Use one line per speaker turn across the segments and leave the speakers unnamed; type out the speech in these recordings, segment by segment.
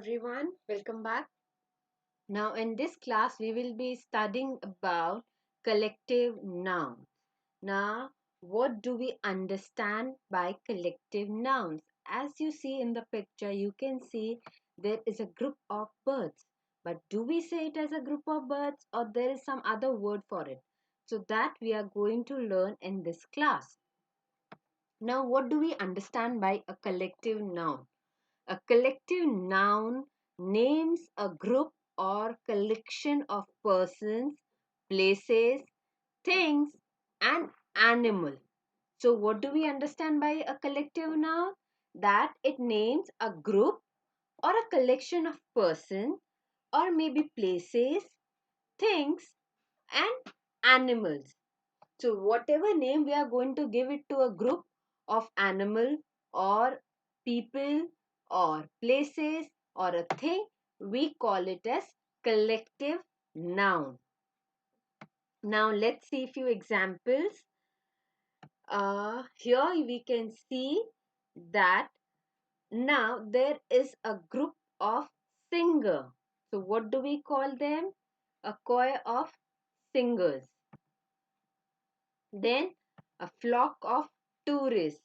Everyone, welcome back. Now, in this class, we will be studying about collective nouns. Now, what do we understand by collective nouns? As you see in the picture, you can see there is a group of birds. But do we say it as a group of birds or there is some other word for it? So, that we are going to learn in this class. Now, what do we understand by a collective noun? A collective noun names a group or collection of persons, places, things, and animal. So, what do we understand by a collective noun? That it names a group or a collection of persons, or maybe places, things, and animals. So, whatever name we are going to give it to a group of animal or people or places or a thing, we call it as collective noun. Now, let's see a few examples. Here we can see that now there is a group of singer. So, what do we call them? A choir of singers. Then, a flock of tourists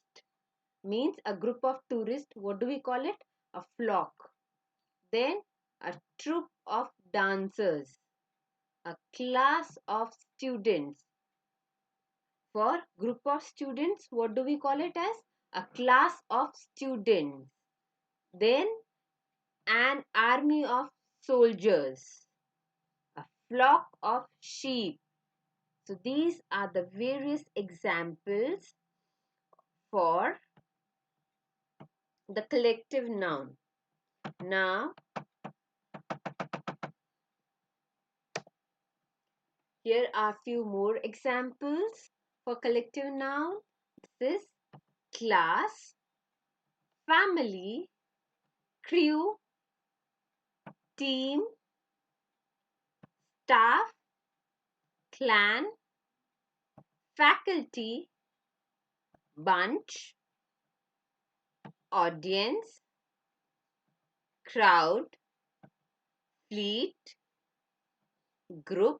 means a group of tourists. What do we call it? A flock. Then a troop of dancers, a class of students. For group of students, what do we call it as? A class of students. Then an army of soldiers, a flock of sheep. So these are the various examples for the collective noun. Now, here are few more examples for collective noun. This is class, family, crew, team, staff, clan, faculty, bunch, audience, crowd, fleet, group,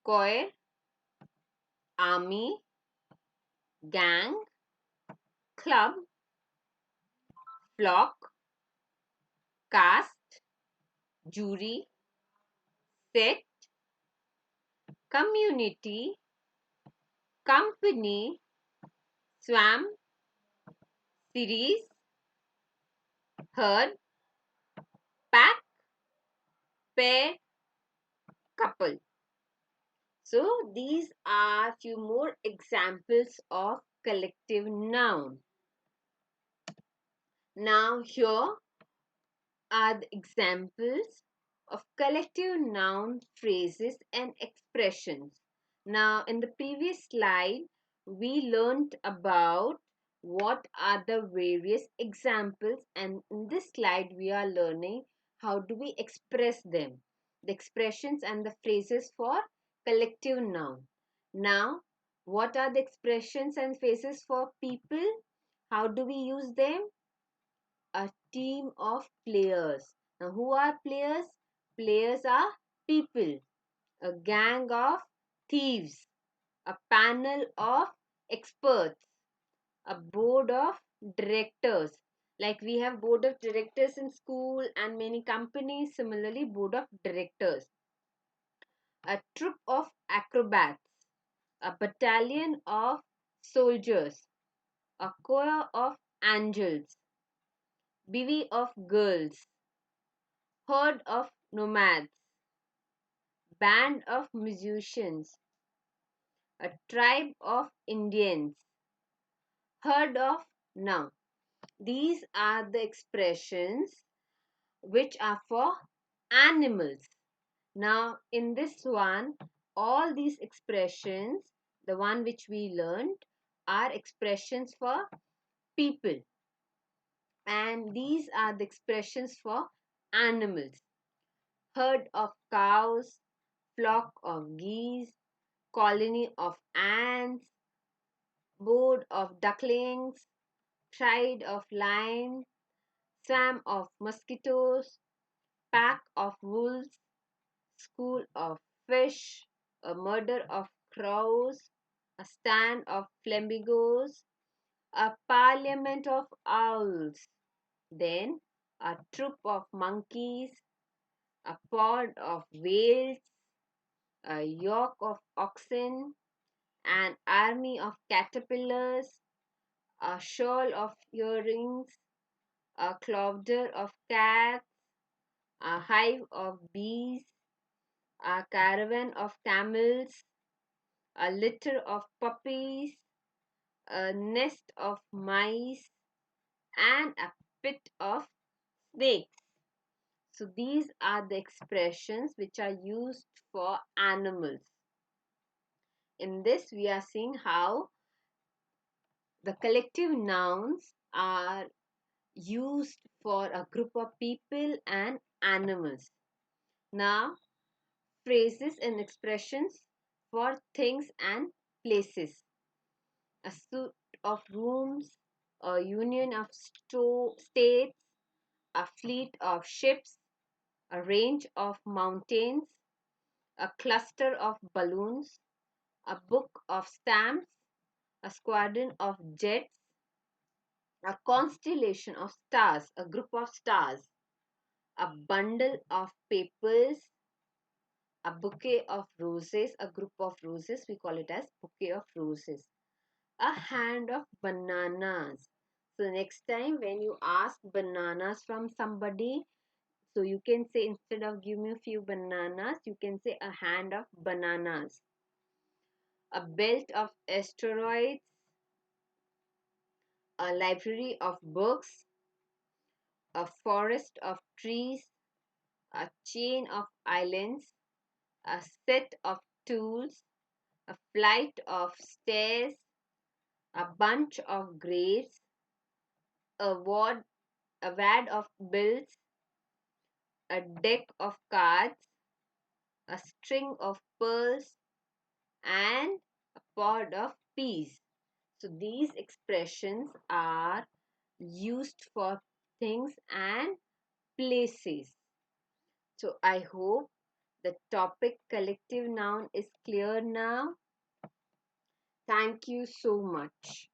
choir, army, gang, club, flock, cast, jury, set, community, company, swam, series, herd, pack, pair, couple. So these are few more examples of collective noun. Now here are the examples of collective noun phrases and expressions. Now in the previous slide we learned about what are the various examples, and in this slide we are learning how do we express them, the expressions and the phrases for collective noun. Now what are the expressions and phrases for people? How do we use them? A team of players. Now, who are players? Players are people. A gang of thieves. A panel of experts. A board of directors. Like we have board of directors in school and many companies, similarly board of directors. A troop of acrobats. A battalion of soldiers. A choir of angels. Bevy of girls. Herd of nomads, band of musicians, a tribe of Indians, herd of. Now, these are the expressions which are for animals. Now, in this one, all these expressions, the one which we learned, are expressions for people, and these are the expressions for animals. Herd of cows, flock of geese, colony of ants, board of ducklings, pride of lions, swarm of mosquitoes, pack of wolves, school of fish, a murder of crows, a stand of flamingos, a parliament of owls, then a troop of monkeys, a pod of whales, a yoke of oxen, an army of caterpillars, a shoal of earrings, a clover of cats, a hive of bees, a caravan of camels, a litter of puppies, a nest of mice, and a pit of snakes. So these are the expressions which are used for animals. In this, we are seeing how the collective nouns are used for a group of people and animals. Now, phrases and expressions for things and places. A suite of rooms, a union of states, a fleet of ships, a range of mountains, a cluster of balloons, a book of stamps, a squadron of jets, a constellation of stars, a group of stars, a bundle of papers, a bouquet of roses, a group of roses, we call it as bouquet of roses, a hand of bananas. So next time when you ask bananas from somebody, so you can say, instead of give me a few bananas, you can say a hand of bananas. A belt of asteroids, a library of books, a forest of trees, a chain of islands, a set of tools, a flight of stairs, a bunch of grapes, a a wad of bills, a deck of cards, a string of pearls, and a pod of peas. So these expressions are used for things and places. So I hope the topic collective noun is clear now. Thank you so much.